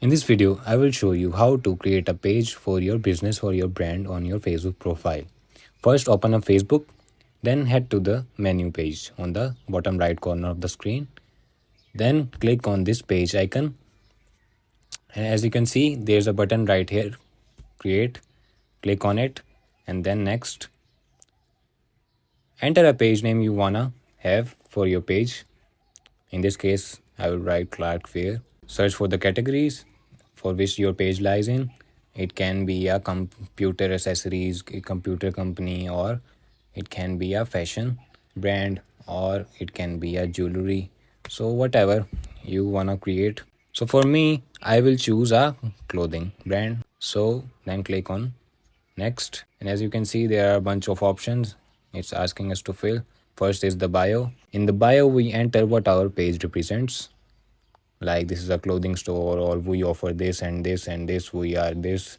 In this video, I will show you how to create a page for your business or your brand on your Facebook profile. First, open up Facebook, then head to the menu page on the bottom right corner of the screen. Then click on this page icon. And as you can see, there's a button right here, create. Click on it and then next. Enter a page name you wanna have for your page. In this case, I will write Clark Fair. Search for the categories for which your page lies in. It can be a computer accessories, a computer company, or it can be a fashion brand, or it can be a jewelry. So whatever you wanna create. So for me, I will choose a clothing brand. So then click on next. And as you can see, there are a bunch of options it's asking us to fill. First is the bio. In the bio, we enter what our page represents. Like this is a clothing store, or we offer this and this and this, we are this.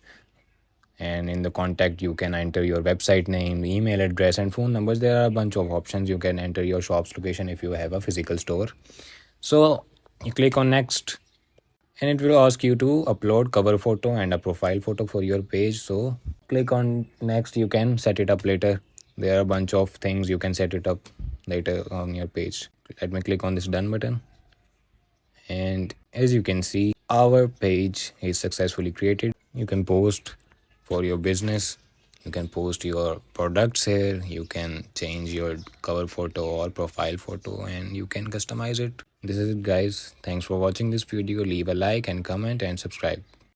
And in the contact, you can enter your website name, email address, and phone numbers. There are a bunch of options. You can enter your shop's location if you have a physical store. So you click on next, and it will ask you to upload cover photo and a profile photo for your page. So click on next. You can set it up later. There are a bunch of things you can set it up later on your page. Let me click on this done button, and as you can see, our page is successfully created. You can post for your business, you can post your products here, you can change your cover photo or profile photo, and you can customize it. This is it, guys. Thanks for watching this video. Leave a like and comment and subscribe.